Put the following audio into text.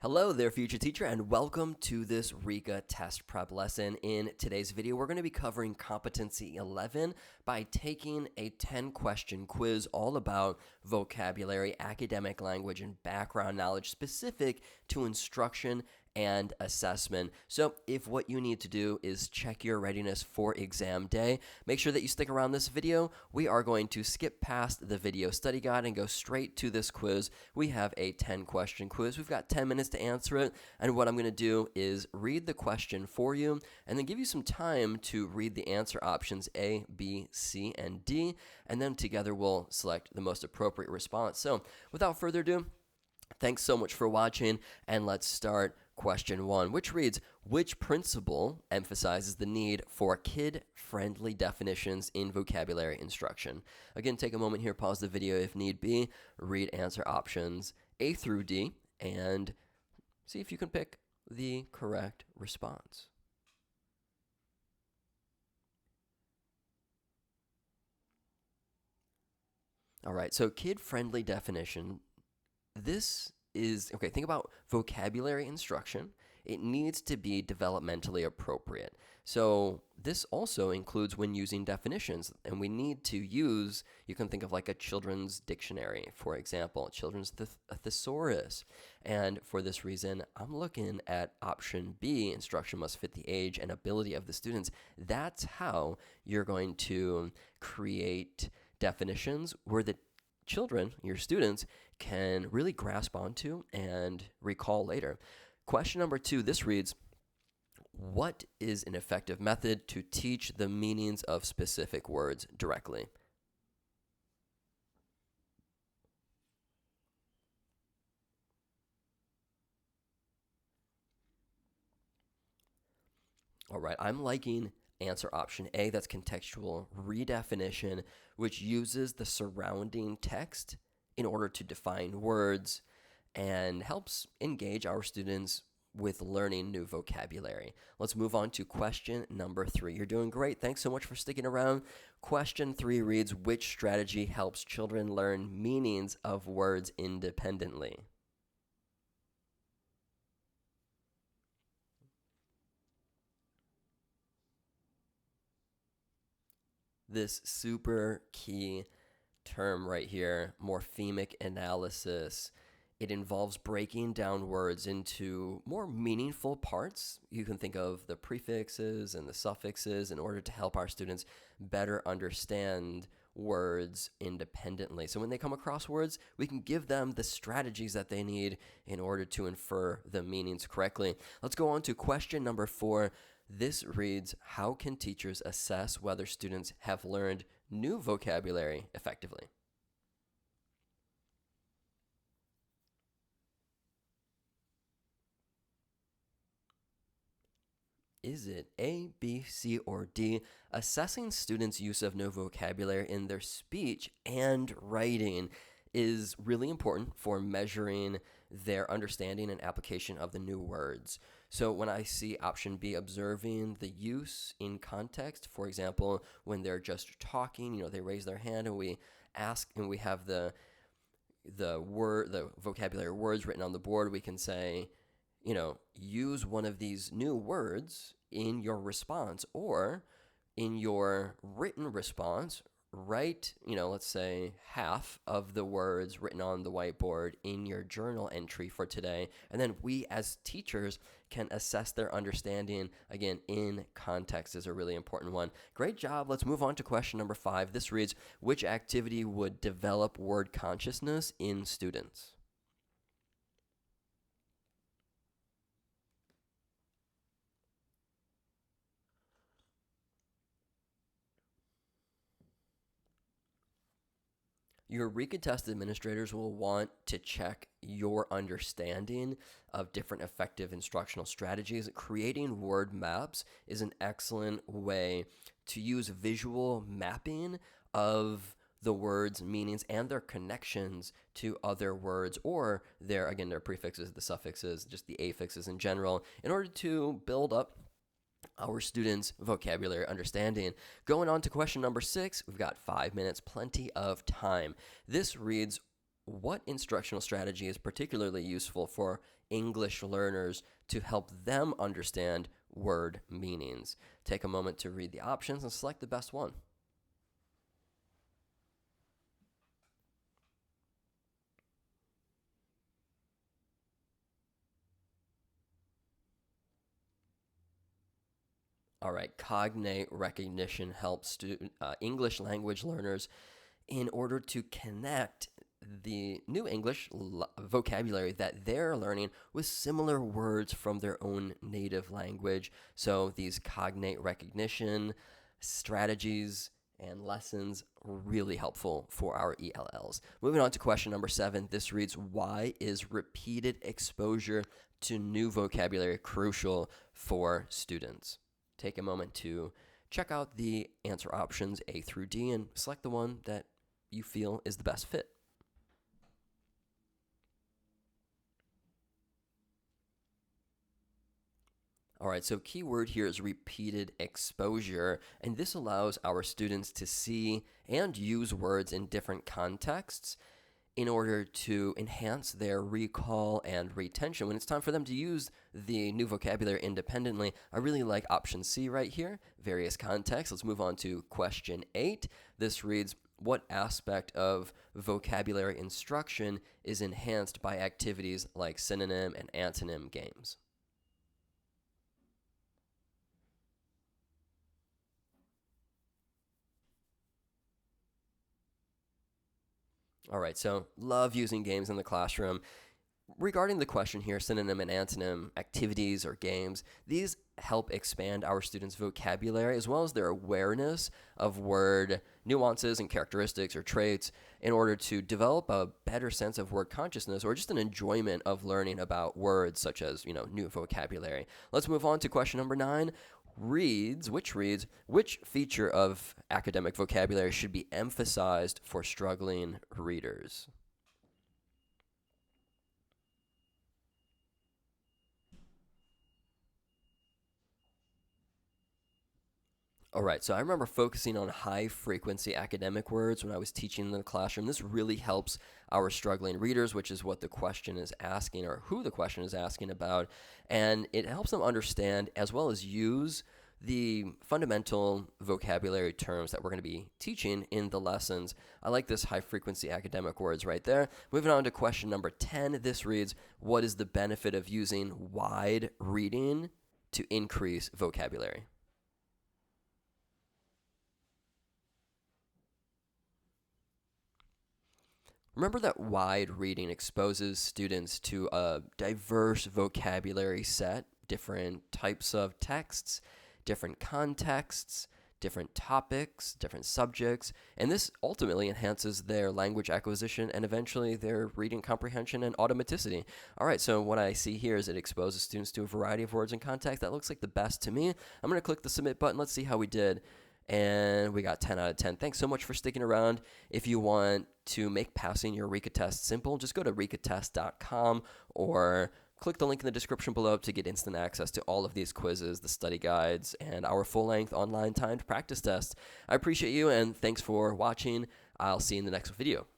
Hello there, future teacher, and welcome to this Rica Test prep lesson. In today's video, we're going to be covering Competency 11 by taking a 10-question quiz all about vocabulary, academic language, and background knowledge specific to instruction and assessment. So if what you need to do is check your readiness for exam day, make sure that you stick around this video. We are going to skip past the video study guide and go straight to this quiz. We have a 10-question quiz. We've got 10 minutes to answer it, and what I'm going to do is read the question for you and then give you some time to read the answer options A, B, C, and D, and then together we'll select the most appropriate response. So without further ado, thanks so much for watching, and let's start question 1, which reads, which principle emphasizes the need for kid-friendly definitions in vocabulary instruction? Again, take a moment here, pause the video if need be, read answer options A through D, and see if you can pick the correct response. All right, so kid-friendly definition. This is, okay, think about vocabulary instruction. It needs to be developmentally appropriate. So this also includes when using definitions, and we need to use, you can think of like a children's dictionary, for example, children's thesaurus. And for this reason, I'm looking at option B, instruction must fit the age and ability of the students. That's how you're going to create definitions where the children, your students, can really grasp onto and recall later. Question number 2, this reads, what is an effective method to teach the meanings of specific words directly? All right, I'm liking answer option A, that's contextual redefinition, which uses the surrounding text in order to define words and helps engage our students with learning new vocabulary. Let's move on to question number 3. You're doing great. Thanks so much for sticking around. Question 3 reads, which strategy helps children learn meanings of words independently? This super key term right here, morphemic analysis. It involves breaking down words into more meaningful parts. You can think of the prefixes and the suffixes in order to help our students better understand words independently. So when they come across words, we can give them the strategies that they need in order to infer the meanings correctly. Let's go on to question number 4. This reads, how can teachers assess whether students have learned new vocabulary effectively? Is it A, B, C, or D? Assessing students' use of new vocabulary in their speech and writing is really important for measuring their understanding and application of the new words. So when I see option B, observing the use in context, for example, when they're just talking, they raise their hand and we ask, and we have the vocabulary words written on the board, we can say, use one of these new words in your response, or in your written response, write, let's say half of the words written on the whiteboard in your journal entry for today. And then we as teachers can assess their understanding. Again, in context is a really important one. Great job. Let's move on to question number 5. This reads, which activity would develop word consciousness in students? Your Rica Test administrators will want to check your understanding of different effective instructional strategies. Creating word maps is an excellent way to use visual mapping of the words' meanings and their connections to other words, or their prefixes, the suffixes, just the affixes in general, in order to build up our students' vocabulary understanding. Going on to question number 6, we've got 5 minutes, plenty of time. This reads, what instructional strategy is particularly useful for English learners to help them understand word meanings? Take a moment to read the options and select the best one. All right, cognate recognition helps English language learners in order to connect the new English vocabulary that they're learning with similar words from their own native language. So these cognate recognition strategies and lessons are really helpful for our ELLs. Moving on to question number 7. This reads, why is repeated exposure to new vocabulary crucial for students? Take a moment to check out the answer options A through D and select the one that you feel is the best fit. All right, so keyword here is repeated exposure, and this allows our students to see and use words in different contexts in order to enhance their recall and retention. When it's time for them to use the new vocabulary independently, I really like option C right here, various contexts. Let's move on to question 8. This reads, what aspect of vocabulary instruction is enhanced by activities like synonym and antonym games? All right, so love using games in the classroom. Regarding the question here, synonym and antonym activities or games, these help expand our students' vocabulary as well as their awareness of word nuances and characteristics or traits in order to develop a better sense of word consciousness or just an enjoyment of learning about words such as, new vocabulary. Let's move on to question number 9. Which feature of academic vocabulary should be emphasized for struggling readers? All right, so I remember focusing on high frequency academic words when I was teaching in the classroom. This really helps our struggling readers, which is what the question is asking or who the question is asking about. And it helps them understand as well as use the fundamental vocabulary terms that we're going to be teaching in the lessons. I like this high frequency academic words right there. Moving on to question number 10. This reads, what is the benefit of using wide reading to increase vocabulary? Remember that wide reading exposes students to a diverse vocabulary set, different types of texts, different contexts, different topics, different subjects, and this ultimately enhances their language acquisition and eventually their reading comprehension and automaticity. All right, so what I see here is it exposes students to a variety of words and contexts. That looks like the best to me. I'm going to click the submit button. Let's see how we did. And we got 10 out of 10. Thanks so much for sticking around. If you want to make passing your Rica Test simple, just go to ricatest.com or click the link in the description below to get instant access to all of these quizzes, the study guides, and our full-length online timed practice tests. I appreciate you, and thanks for watching. I'll see you in the next video.